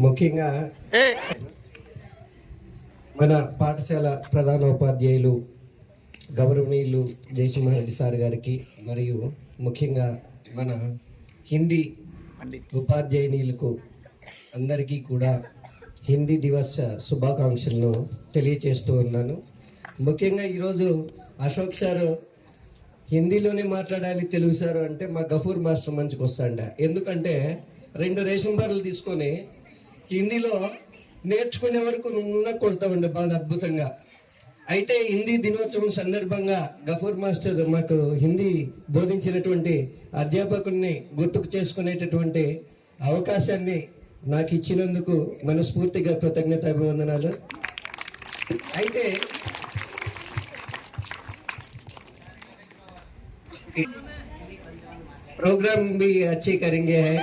ముఖ్యంగా మన పాఠశాల ప్రధానోపాధ్యాయులు గౌరవనీయులు జయసింహారెడ్డి సార్ గారికి మరియు ముఖ్యంగా మన హిందీ ఉపాధ్యాయునిలకు అందరికీ కూడా హిందీ దివస్ శుభాకాంక్షలను తెలియచేస్తూ ఉన్నాను. ముఖ్యంగా ఈరోజు అశోక్ సార్ హిందీలోనే మాట్లాడాలి తెలుగు సార్ అంటే మా గఫూర్ మాస్టర్ మంచికి వస్తాండ. ఎందుకంటే 2 రేషన్ బార్లు తీసుకొని హిందీలో నేర్చుకునే వరకు నువ్వు కొడతామండి బాగా అద్భుతంగా. అయితే హిందీ దినోత్సవం సందర్భంగా గఫూర్ మాస్టర్ మాకు హిందీ బోధించినటువంటి అధ్యాపకుల్ని గుర్తుకు చేసుకునేటటువంటి అవకాశాన్ని నాకు ఇచ్చినందుకు మనస్ఫూర్తిగా కృతజ్ఞతాభివందనాలు. అయితే प्रोग्राम भी अच्छे करेंगे है.